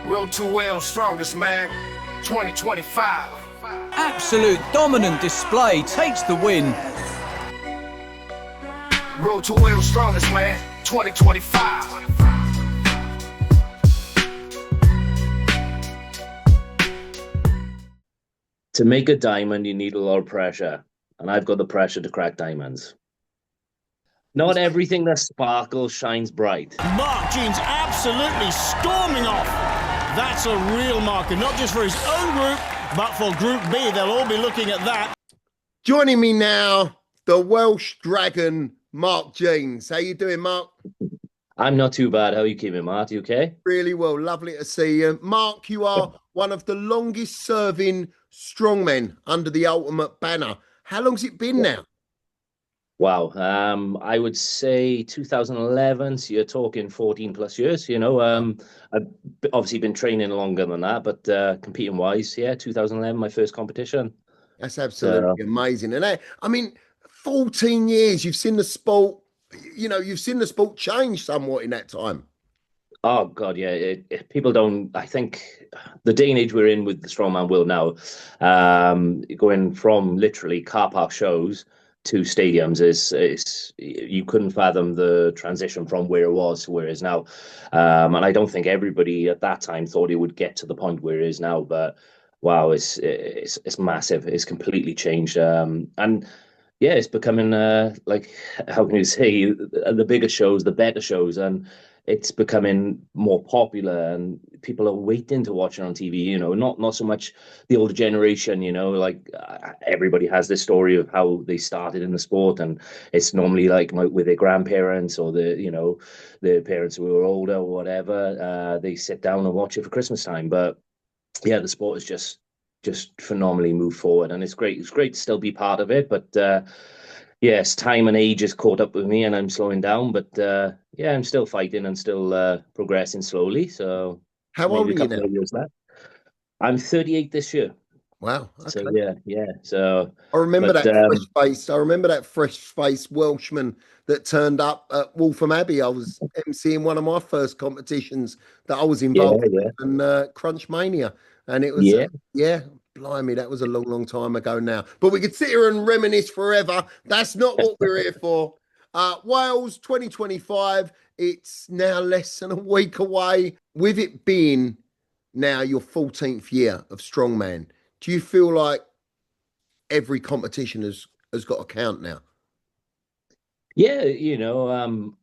Road to well, strongest man, 2025. Absolute dominant display takes the win. Road to well, strongest man, 2025. To make a diamond, you need a lot of pressure, and I've got the pressure to crack diamonds. Not everything that sparkles shines bright. Mark Jean's absolutely storming off. That's a real marker, not just for his own group, but for Group B. They'll all be looking at that. Joining me now, the Welsh Dragon, Mark Jeans. How you doing, Mark? I'm not too bad. How are you keeping, Mark? You okay? Really well. Lovely to see you. Mark, you are one of the longest serving strongmen under the Ultimate banner. How long's it been now? Wow. I would say 2011. So you're talking 14 plus years. You know, I've obviously been training longer than that, but competing wise, yeah, 2011, my first competition. That's absolutely amazing. And I mean, 14 years, you've seen the sport, you know, you've seen the sport change somewhat in that time. Oh God, yeah. People don't. I think the day and age we're in with the strongman world now, going from literally car park shows to stadiums is you couldn't fathom the transition from where it was to where it is now. And I don't think everybody at that time thought it would get to the point where it is now. But wow, it's massive. It's completely changed. And yeah, it's becoming like, how can you say, the bigger shows, the better shows, and it's becoming more popular, and people are waiting to watch it on TV. You know, not so much the older generation. You know, like everybody has this story of how they started in the sport, and it's normally like with their grandparents or their parents who are older or whatever. They sit down and watch it for Christmas time. But yeah, the sport has just phenomenally moved forward, and it's great. It's great to still be part of it, but yes, time and age has caught up with me, and I'm slowing down. But yeah, I'm still fighting and still progressing slowly. So how old are you now? Years left. I'm 38 this year. Wow. Okay. So yeah. So I remember that fresh face. I remember that fresh face Welshman that turned up at Waltham Abbey. I was emceeing one of my first competitions that I was involved in, and Crunch Mania. And it was, blimey, that was a long, long time ago now. But we could sit here and reminisce forever. That's not what we're here for. Wales 2025, it's now less than a week away. With it being now your 14th year of Strongman, do you feel like every competition has got a count now? Yeah, you know,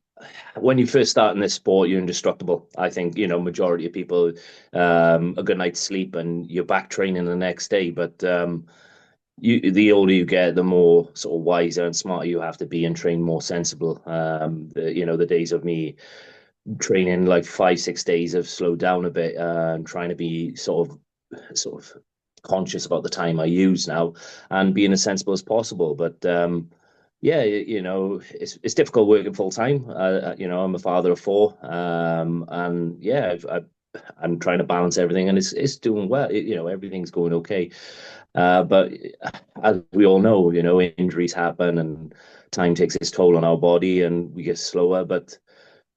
when you first start in this sport, you're indestructible. I think, you know, majority of people, a good night's sleep and you're back training the next day. But the older you get, the more sort of wiser and smarter you have to be and train more sensible. The days of me training like 5-6 days have slowed down a bit, and trying to be sort of conscious about the time I use now and being as sensible as possible. But yeah, you know, it's difficult working full time. You know, I'm a father of 4, and yeah, I'm trying to balance everything, and it's doing well. You know, everything's going okay. But as we all know, you know, injuries happen, and time takes its toll on our body, and we get slower. But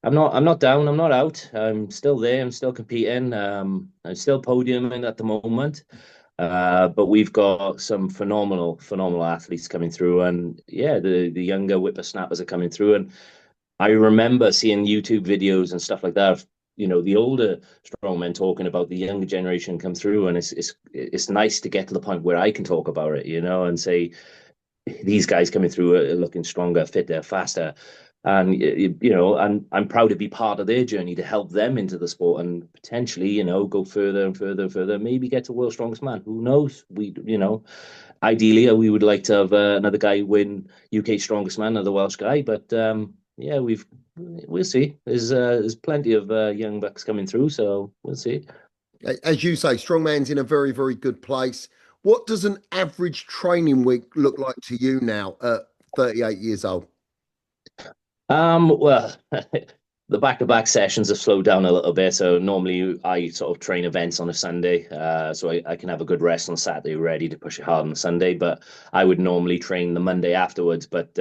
I'm not down. I'm not out. I'm still there. I'm still competing. I'm still podiuming at the moment. But we've got some phenomenal athletes coming through, and yeah, the younger whippersnappers are coming through. And I remember seeing YouTube videos and stuff like that. You know, the older strongmen talking about the younger generation come through, and it's nice to get to the point where I can talk about it, you know, and say these guys coming through are looking stronger, fitter, faster. And, you know, and I'm proud to be part of their journey to help them into the sport and potentially, you know, go further and further and further, maybe get to World's Strongest Man. Who knows? You know, ideally, we would like to have another guy win UK Strongest Man, another Welsh guy. But yeah, we'll see. There's plenty of young bucks coming through, so we'll see. As you say, Strongman's in a very, very good place. What does an average training week look like to you now at 38 years old? Well, the back-to-back sessions have slowed down a little bit. So normally I sort of train events on a Sunday, so I can have a good rest on Saturday, ready to push it hard on Sunday. But I would normally train the Monday afterwards. But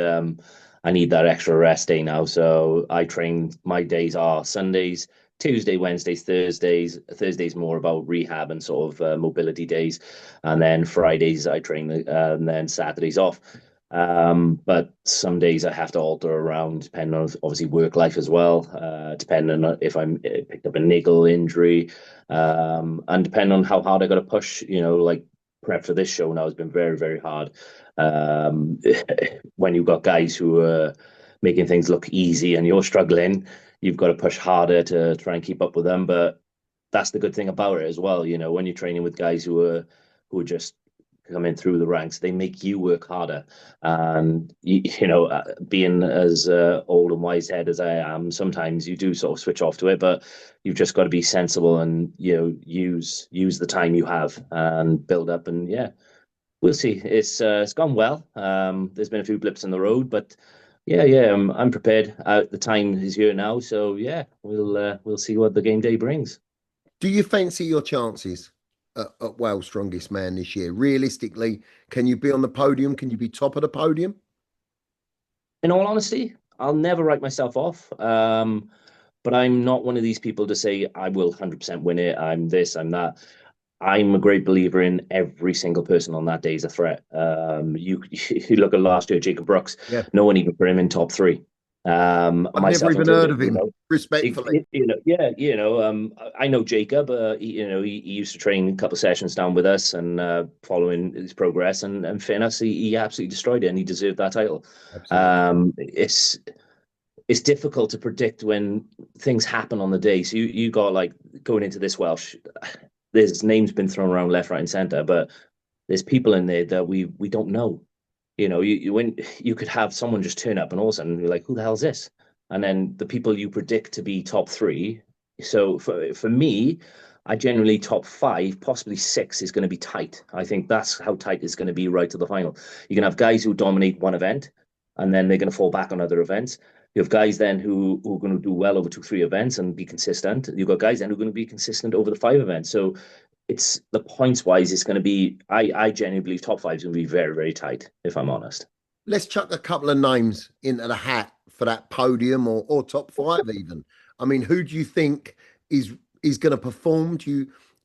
I need that extra rest day now, so I train. My days are Sundays, Tuesday, Wednesdays, Thursdays. Thursdays more about rehab and sort of mobility days, and then Fridays I train, and then Saturdays off. But some days I have to alter around depending on obviously work life as well, depending on if I'm picked up a niggle injury, and depending on how hard I got to push. Like prep for this show now has been very, very hard. When you've got guys who are making things look easy and you're struggling, you've got to push harder to try and keep up with them. But that's the good thing about it as well. When you're training with guys who are just coming through the ranks, they make you work harder. And being as old and wise head as I am, sometimes you do sort of switch off to it, but you've just got to be sensible and use the time you have and build up. And yeah, we'll see. It's gone well. There's been a few blips in the road, but yeah, I'm prepared. The time is here now, so yeah, we'll see what the game day brings. Do you fancy your chances at Wales Strongest Man this year? Realistically, can you be on the podium? Can you be top of the podium? In all honesty, I'll never write myself off. But I'm not one of these people to say I will 100% win it. I'm this, I'm that. I'm a great believer in every single person on that day is a threat. You look at last year, Jacob Brooks. Yeah. No one even put him in top three. I've never even heard of him. Respectfully, I know Jacob. He used to train a couple of sessions down with us, and following his progress and fitness, he absolutely destroyed it, and he deserved that title. It's difficult to predict when things happen on the day. So you got like going into this Welsh. There's names been thrown around left, right, and centre, but there's people in there that we don't know. When you could have someone just turn up and all of a sudden you're like, who the hell is this? And then the people you predict to be top three. So for me, I generally top five, possibly six is going to be tight. I think that's how tight it's going to be right to the final. You can have guys who dominate one event and then they're going to fall back on other events. You have guys then who are going to do well over 2-3 events and be consistent. You've got guys then who are going to be consistent over the 5 events. So it's the points wise, it's going to be, I genuinely believe top five is going to be very, very tight, if I'm honest. Let's chuck a couple of names into the hat for that podium or top 5 even. I mean, who do you think is going to perform?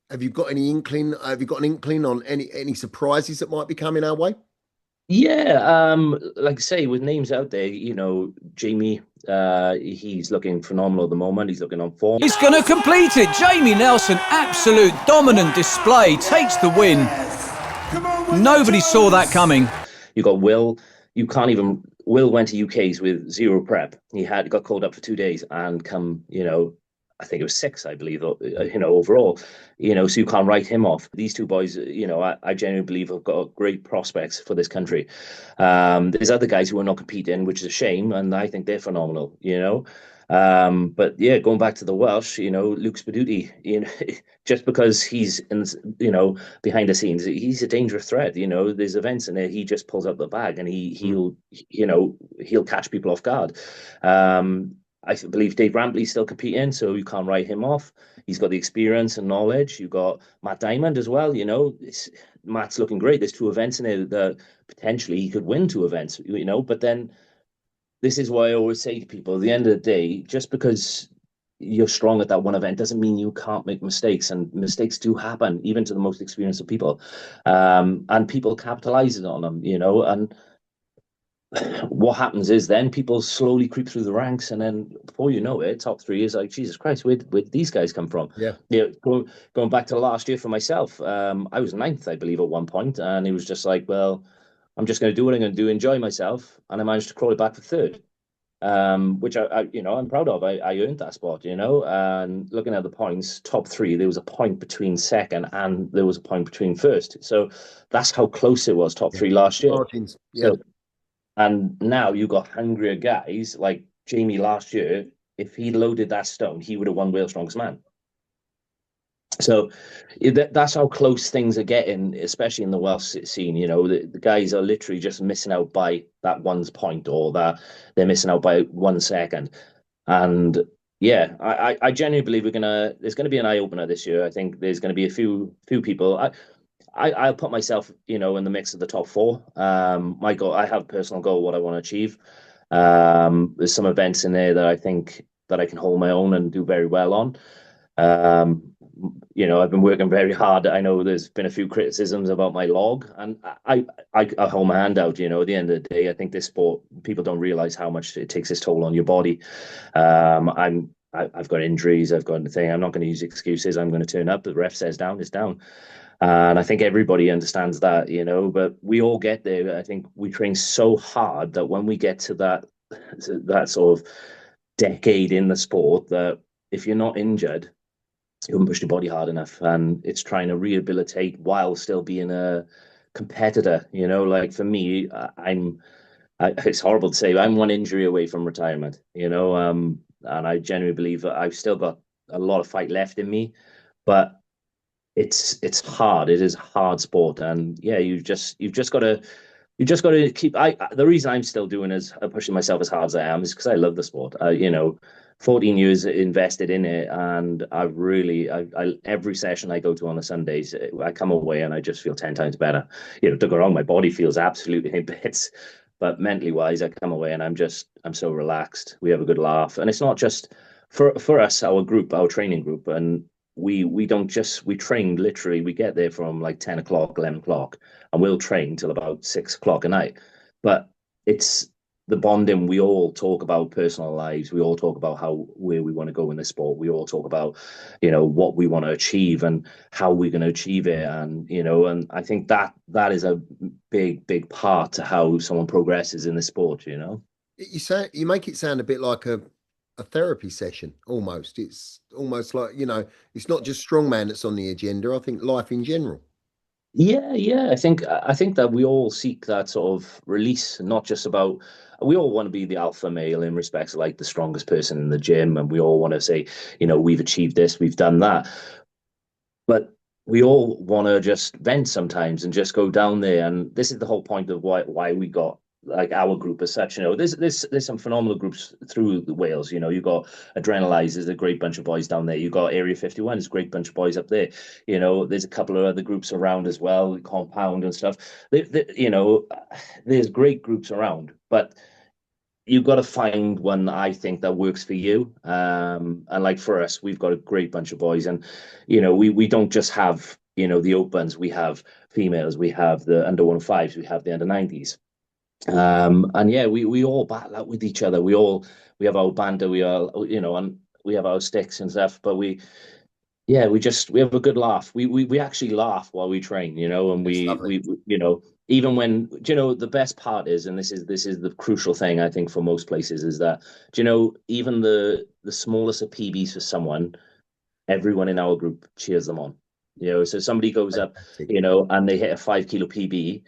Have you got any inkling? Have you got an inkling on any surprises that might be coming our way? Yeah, like I say, with names out there, Jamie, he's looking phenomenal at the moment. He's looking on form. He's going to complete it. Jamie Nelson, absolute dominant display, takes the win. Nobody saw that coming. You got Will. Will went to UK's with 0 prep. He got called up for 2 days and come, I think it was 6, I believe, overall, so you can't write him off. These 2 boys, I genuinely believe have got great prospects for this country. There's other guys who are not competing, which is a shame, and I think they're phenomenal, But yeah, going back to the Welsh, Luke Spaduti, just because he's in, behind the scenes, he's a dangerous threat. There's events in there, he just pulls out the bag and he'll catch people off guard. I believe Dave Rampley's still competing, so you can't write him off. He's got the experience and knowledge. You've got Matt Dimond as well. Matt's looking great. There's 2 events in there that potentially he could win 2 events, But then this is why I always say to people, at the end of the day, just because you're strong at that one event doesn't mean you can't make mistakes. And mistakes do happen, even to the most experienced of people. And people capitalize on them, and what happens is then people slowly creep through the ranks, and then before you know it, top 3 is like, Jesus Christ, where did these guys come from? Yeah. Going back to last year for myself, I was 9th, I believe, at one point, and it was just like, well, I'm just going to do what I'm going to do, enjoy myself, and I managed to crawl it back for 3rd, which I'm proud of. I earned that spot, and looking at the points, top 3, there was a point between 2nd and there was a point between 1st. So that's how close it was, top 3 last year. Martins, yeah. So, and now you got hungrier guys like Jamie last year. If he loaded that stone, he would have won Wales Strongest Man. So that's how close things are getting, especially in the Welsh scene. The guys are literally just missing out by that 1 point, or that they're missing out by 1 second. And yeah, I genuinely believe there's gonna be an eye opener this year. I think there's gonna be a few people. I'll put myself, in the mix of the top 4. My goal, I have a personal goal, what I want to achieve. There's some events in there that I think that I can hold my own and do very well on. You know, I've been working very hard. I know there's been a few criticisms about my log, and I hold my hand out. You know, at the end of the day, I think this sport, people don't realize how much it takes its toll on your body. I've got injuries. I've got the thing. I'm not going to use excuses. I'm going to turn up. The ref says down, it's down. And I think everybody understands that, you know, but we all get there. I think we train so hard that when we get to that sort of decade in the sport, that if you're not injured, you haven't pushed your body hard enough. And it's trying to rehabilitate while still being a competitor, you know, like for me, it's horrible to say, I'm one injury away from retirement, you know, and I genuinely believe that I've still got a lot of fight left in me, but it's hard. It is a hard sport, and yeah, you've just got to keep. The reason I'm still doing is pushing myself as hard as I am is because I love the sport. You know, 14 years invested in it, and every session I go to on the Sundays, I come away and I just feel 10 times better. You know, don't get me wrong, my body feels absolutely in bits, but mentally wise, I come away and I'm so relaxed. We have a good laugh, and it's not just for us, our group, our training group, and we don't just we train literally. We get there from like 10 o'clock, 11 o'clock, and we'll train till about 6 o'clock at night. But it's the bonding. We all talk about personal lives. We all talk about where we want to go in the sport. We all talk about, you know, what we want to achieve and how we're going to achieve it. And, you know, and I think that is a big part to how someone progresses in the sport, you know. You make it sound a bit like a therapy session almost. It's almost like, you know, it's not just strongman that's on the agenda. I think life in general. Yeah. I think that we all seek that sort of release, not just about. We all want to be the alpha male in respects of like the strongest person in the gym, and we all want to say, you know, we've achieved this, we've done that. But we all want to just vent sometimes and just go down there. And this is the whole point of why we got like our group as such. You know, there's some phenomenal groups through the Wales. You know, you got Adrenalize, there's a great bunch of boys down there. You got Area 51, there's a great bunch of boys up there. You know, there's a couple of other groups around as well, Compound and stuff. You know, there's great groups around, but you've got to find one, I think, that works for you. And like for us, we've got a great bunch of boys, and you know, we don't just have, you know, the opens. We have females, we have the under 15s, we have the under 90s. And yeah, we all battle out with each other. We have our banter, we are, you know, and we have our sticks and stuff, but we have a good laugh. We actually laugh while we train, you know, and we you know, even when, you know, the best part is, and this is the crucial thing I think for most places, is that, you know, even the smallest of PBs for someone, everyone in our group cheers them on. You know, so somebody goes up, you know, and they hit a 5 kilo PB,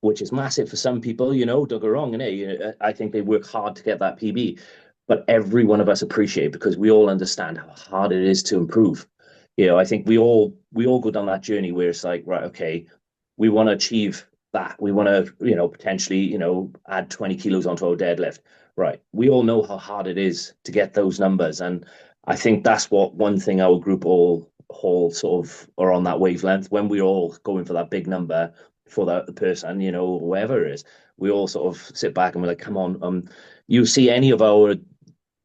which is massive for some people, you know, don't get wrong. And you know, I think they work hard to get that PB, but every one of us appreciate it because we all understand how hard it is to improve. You know, I think we all go down that journey where it's like, right, okay, we want to achieve that. We want to, you know, potentially, you know, add 20 kilos onto our deadlift. Right. We all know how hard it is to get those numbers. And I think that's one thing our group all sort of are on that wavelength. When we're all going for that big number for the person, you know, whoever it is, we all sort of sit back and we're like, come on, you see any of our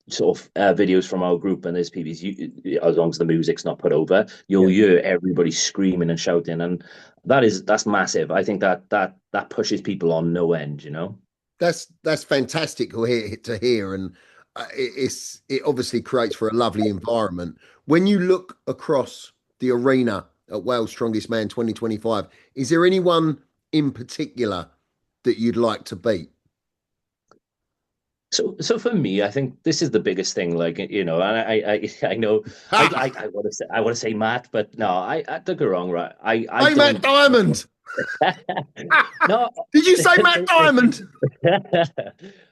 sort of videos from our group and there's PBs, as long as the music's not put over, you'll hear everybody screaming and shouting, and that's massive. I think that pushes people on no end, you know. That's fantastic to hear, and it obviously creates for a lovely environment. When you look across the arena at Wales Strongest Man 2025, is there anyone in particular that you'd like to beat? So for me, I think this is the biggest thing. Like, you know, and I know I want to say Matt, but no, I don't go wrong, right? Hey, Matt Diamond. No, did you say Matt Diamond?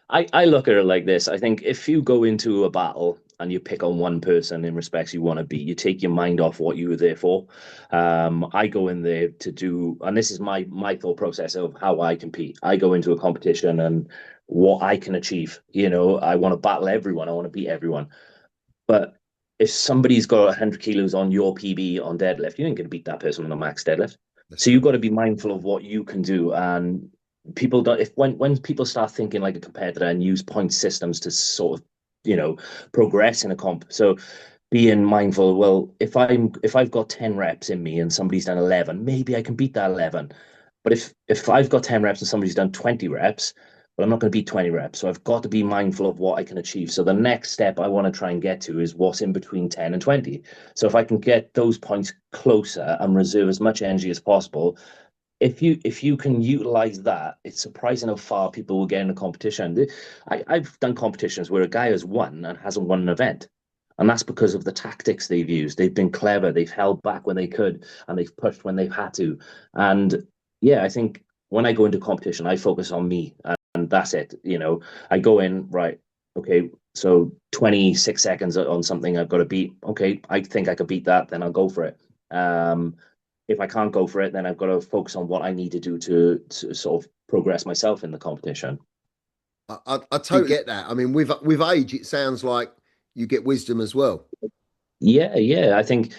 I look at it like this. I think if you go into a battle and you pick on one person in respects you want to beat, you take your mind off what you were there for. I go in there to do, and this is my thought process of how I compete. I go into a competition and what I can achieve. You know, I want to battle everyone. I want to beat everyone. But if somebody's got 100 kilos on your PB on deadlift, you ain't going to beat that person on a max deadlift. So you've got to be mindful of what you can do. And people don't, when people start thinking like a competitor and use point systems to sort of progress in a comp. So being mindful, well, if I've got 10 reps in me and somebody's done 11, maybe I can beat that 11. But if I've got 10 reps and somebody's done 20 reps, well, I'm not going to beat 20 reps. So I've got to be mindful of what I can achieve. So the next step I want to try and get to is what's in between 10 and 20. So if I can get those points closer and reserve as much energy as possible, if you can utilize that, it's surprising how far people will get in a competition. I've done competitions where a guy has won and hasn't won an event. And that's because of the tactics they've used. They've been clever. They've held back when they could, and they've pushed when they've had to. And yeah, I think when I go into competition, I focus on me, and that's it. I go in, right, okay, so 26 seconds on something I've got to beat. Okay, I think I could beat that, then I'll go for it. If I can't go for it, then I've got to focus on what I need to do to sort of progress myself in the competition. I totally get that. I mean, with age, it sounds like you get wisdom as well. Yeah. I think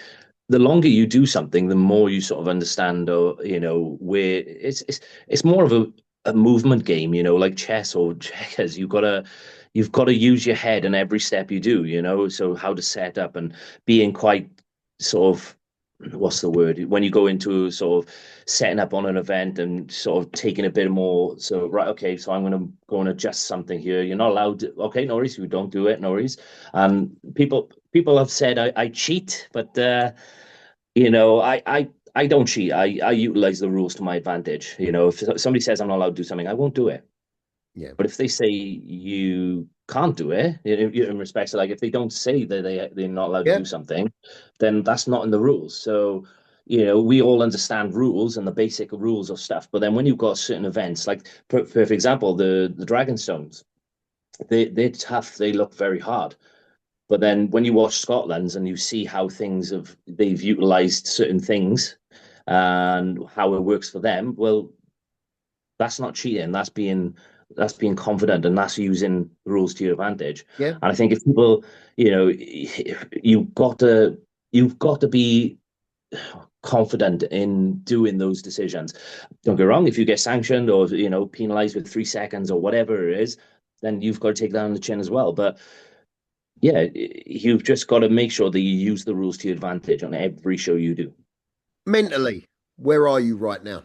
the longer you do something, the more you sort of understand, or where it's more of a movement game, like chess or checkers. You've got to use your head in every step you do, so how to set up and being quite sort of, what's the word, when you go into sort of setting up on an event and sort of taking a bit more, so right, okay, so I'm going to go and adjust something here. You're not allowed to, okay, no worries, you don't do it, no worries. And people have said I cheat, but I don't cheat. I utilize the rules to my advantage. If somebody says I'm not allowed to do something, I won't do it. Yeah. But if they say you can't do it, in respect to, like, if they don't say that they're not allowed to do something, then that's not in the rules. So, we all understand rules and the basic rules of stuff. But then when you've got certain events, like for example, the Dragonstones, they're tough. They look very hard. But then when you watch Scotland's and you see how they've utilized certain things and how it works for them, well, that's not cheating. That's being confident, and that's using rules to your advantage. Yeah. And I think if people, you've got to be confident in doing those decisions. Don't get wrong, if you get sanctioned or penalized with 3 seconds or whatever it is, then you've got to take that on the chin as well. But yeah, you've just got to make sure that you use the rules to your advantage on every show you do. Mentally, where are you right now?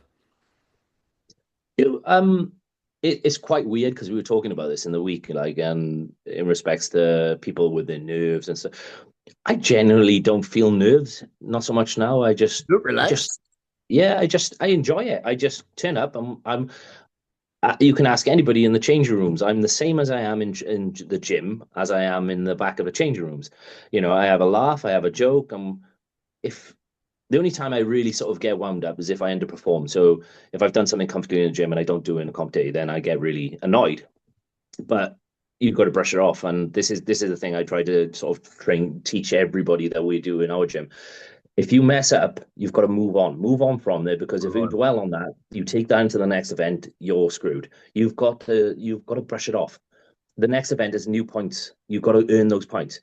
It's quite weird because we were talking about this in the week, like, in respects to people with their nerves and stuff. I generally don't feel nerves, not so much now. I just I enjoy it. I just turn up. You can ask anybody in the changing rooms. I'm the same as I am in the gym as I am in the back of the changing rooms. I have a laugh, I have a joke. If the only time I really sort of get wound up is if I underperform. So if I've done something comfortably in the gym and I don't do it in a comp day, then I get really annoyed. But you've got to brush it off. And this is the thing I try to sort of teach everybody that we do in our gym. If you mess up, you've got to move on from there, because if you dwell on that, you take that into the next event, you're screwed. You've got to brush it off. The next event is new points. You've got to earn those points.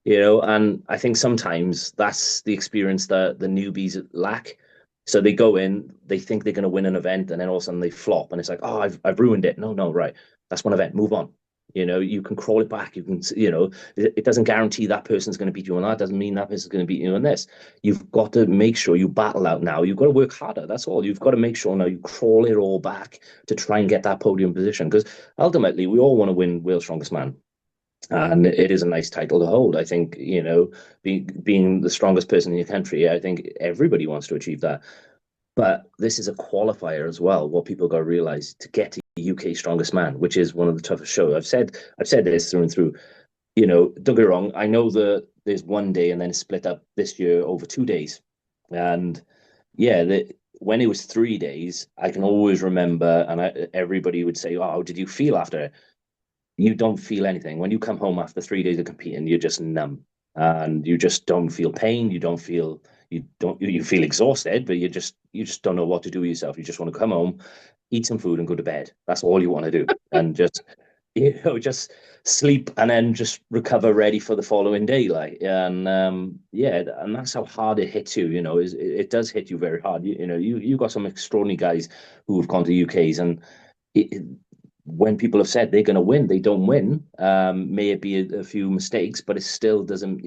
And I think sometimes that's the experience that the newbies lack. So they go in, they think they're going to win an event, and then all of a sudden they flop, and it's like, oh, I've ruined it. No, right. That's one event. Move on. You can crawl it back. You can, it doesn't guarantee that person's going to beat you on that. It doesn't mean that person's going to beat you on this. You've got to make sure you battle out now. You've got to work harder. That's all. You've got to make sure now you crawl it all back to try and get that podium position. Because ultimately, we all want to win World's Strongest Man. And it is a nice title to hold. I think, being the strongest person in your country, I think everybody wants to achieve that. But this is a qualifier as well. What people got to realize, to get to UK Strongest Man, which is one of the toughest shows. I've said this through and through. Don't get me wrong. I know that there's one day and then it's split up this year over 2 days. And yeah, when it was 3 days, I can always remember, and everybody would say, "Oh, how did you feel after it?" You don't feel anything. When you come home after 3 days of competing, you're just numb, and you just don't feel pain. You feel exhausted, but you just don't know what to do with yourself. You just want to come home, eat some food, and go to bed. That's all you want to do. And just sleep, and then just recover, ready for the following day. And that's how hard it hits you. It does hit you very hard. You got some extraordinary guys who have gone to UKs, and when people have said they're going to win, they don't win. May it be a few mistakes, but it still doesn't,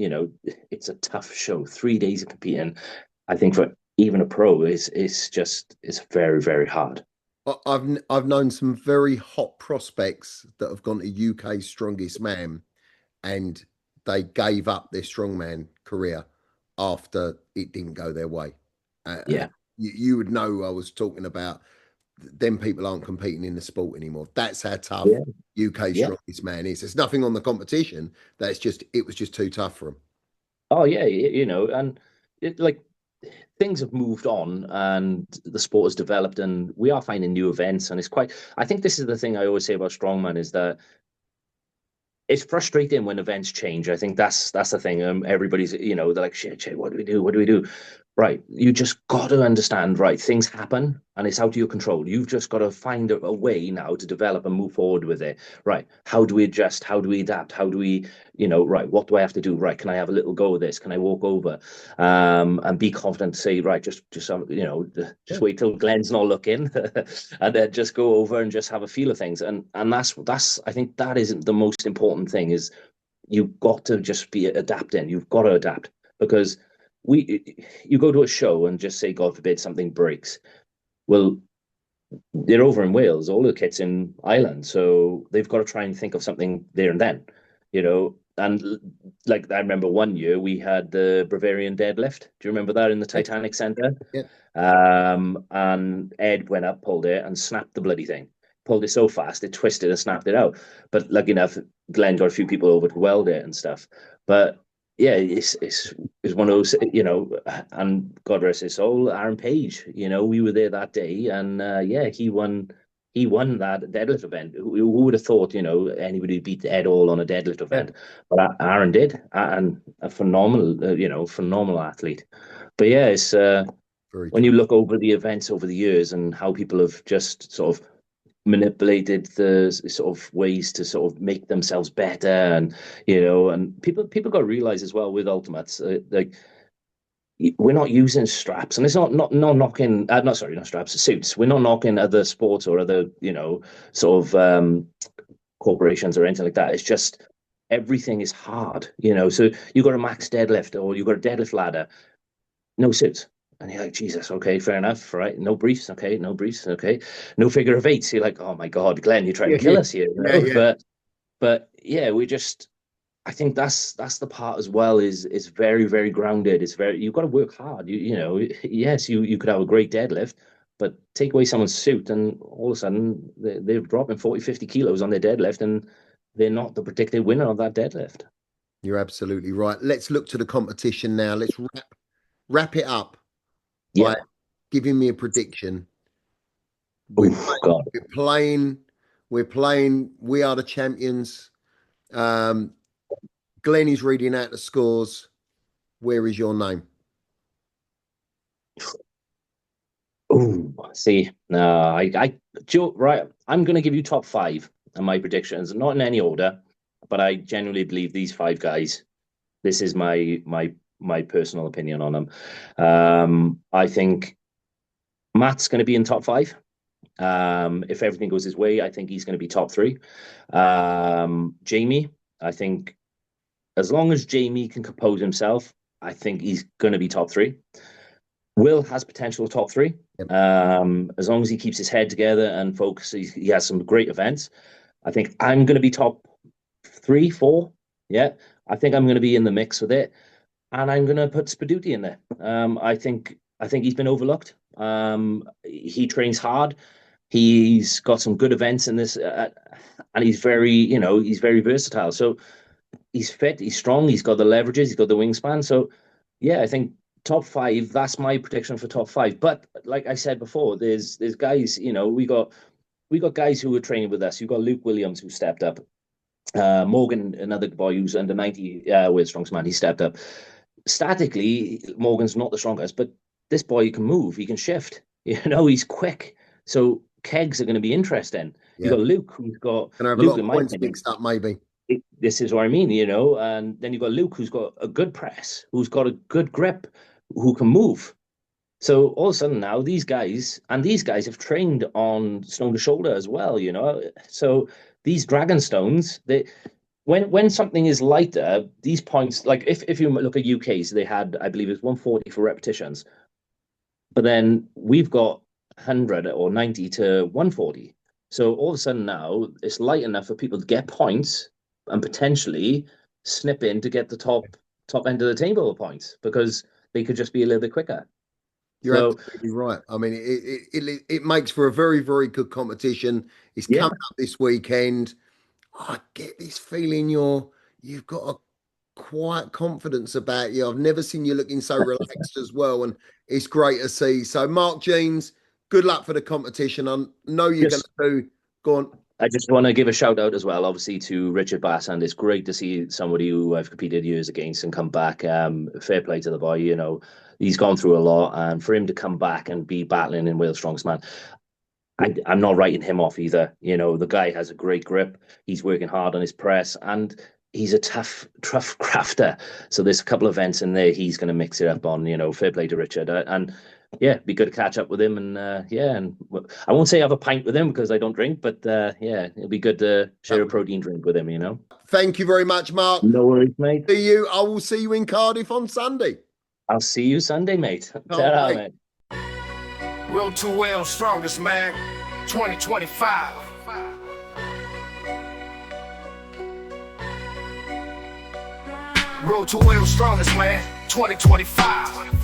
it's a tough show. 3 days of competing, I think for even a pro it's very, very hard. I've known some very hot prospects that have gone to UK's Strongest Man, and they gave up their strongman career after it didn't go their way. Yeah. You would know I was talking about. Them people aren't competing in the sport anymore. That's how tough UK Strongest Man is. There's nothing on the competition. It was just too tough for them. Oh yeah, and things have moved on and the sport has developed, and we are finding new events, and I think this is the thing I always say about strongman, is that it's frustrating when events change. I think that's the thing. Everybody's, they're like, shit, what do we do? What do we do? Right. You just got to understand, right? Things happen and it's out of your control. You've just got to find a way now to develop and move forward with it. Right. How do we adjust? How do we adapt? How do we, right, what do I have to do? Right. Can I have a little go of this? Can I walk over? And be confident to say, right, just wait till Glenn's not looking and then just go over and just have a feel of things. And that's, I think that isn't the most important thing, is you've got to just be adapting. You've got to adapt, because you go to a show and just say, God forbid, something breaks. Well, they're over in Wales, all the kit's in Ireland, so they've got to try and think of something there and then, And like, I remember one year we had the Bavarian deadlift. Do you remember that in the Titanic Centre? Yeah. And Ed went up, pulled it, and snapped the bloody thing. Pulled it so fast, it twisted and snapped it out. But lucky enough, Glenn got a few people over to weld it and stuff. But yeah, it's one of those, and God rest his soul, Aaron Page, we were there that day, and he won that deadlift event. Who would have thought, anybody beat Ed All on a deadlift event? But Aaron did, and a phenomenal athlete. But yeah, it's when you look over the events over the years and how people have just sort of manipulated the sort of ways to sort of make themselves better, and and people got to realize as well with ultimates, like, we're not using straps, and it's not knocking, not straps, suits. We're not knocking other sports or other sort of corporations or anything like that. It's just everything is hard, so you got a max deadlift or you got a deadlift ladder, no suits. And you're like, Jesus, okay, fair enough, right? No briefs, okay, no briefs, okay. No figure of eights. You're like, oh my God, Glenn, you're trying to kill us here. But yeah, I think that's the part as well, is very, very grounded. You've got to work hard. Yes, you could have a great deadlift, but take away someone's suit and all of a sudden they're dropping 40, 50 kilos on their deadlift, and they're not the predicted winner of that deadlift. You're absolutely right. Let's look to the competition now. Let's wrap it up. Yeah, giving me a prediction. We're playing. We Are the Champions. Glenn is reading out the scores. Where is your name? Oh, see, no, right. I'm going to give you top 5 and my predictions, not in any order, but I genuinely believe these 5 guys. This is my personal opinion on them. I think Matt's going to be in top 5. If everything goes his way, I think he's going to be top 3. Jamie, I think as long as Jamie can compose himself, I think he's going to be top 3. Will has potential top 3. Yep. As long as he keeps his head together and focuses, he has some great events. I think I'm going to be top 3, 4. Yeah, I think I'm going to be in the mix with it. And I'm going to put Spaduti in there. I think he's been overlooked. He trains hard. He's got some good events in this, and he's very versatile. So he's fit, he's strong, he's got the leverages, he's got the wingspan. So yeah, I think top 5. That's my prediction for top 5. But like I said before, there's guys. We got guys who were training with us. You've got Luke Williams, who stepped up. Morgan, another boy who's under 90 with Strongman, he stepped up. Statically, Morgan's not the strongest, but this boy can move, he can shift, he's quick. So kegs are going to be interesting. You've got Luke, who's got a lot of points mixed up, maybe. This is what I mean, and then you've got Luke, who's got a good press, who's got a good grip, who can move. So all of a sudden now these guys have trained on stone to shoulder as well, you know. So these dragon stones, when something is lighter, these points, like if you look at UK's, they had, I believe it's 140 for repetitions, but then we've got 100 or 90 to 140. So all of a sudden now it's light enough for people to get points and potentially snip in to get the top end of the table of points, because they could just be a little bit quicker. You're absolutely right. I mean, it makes for a very, very good competition. It's coming up this weekend. I get this feeling you've got a quiet confidence about you. I've never seen you looking so relaxed as well, and it's great to see. So, Mark Jeans, good luck for the competition. I know you're going to do. Go on. I just want to give a shout out as well, obviously, to Richard Bass, and it's great to see somebody who I've competed years against and come back. Fair play to the boy, you know, he's gone through a lot, and for him to come back and be battling in Wales Strongest Man, I'm not writing him off either. You know, the guy has a great grip. He's working hard on his press, and he's a tough crafter. So there's a couple of events in there he's going to mix it up on. You know, fair play to Richard, and yeah, be good to catch up with him, and and I won't say have a pint with him because I don't drink, but yeah, it'll be good to share a protein drink with him. You know. Thank you very much, Mark. No worries, mate. See you. I will see you in Cardiff on Sunday. I'll see you Sunday, mate. Ta-ra, mate. Road to Wales Strongest Man 2025. Road to Wales Strongest Man 2025.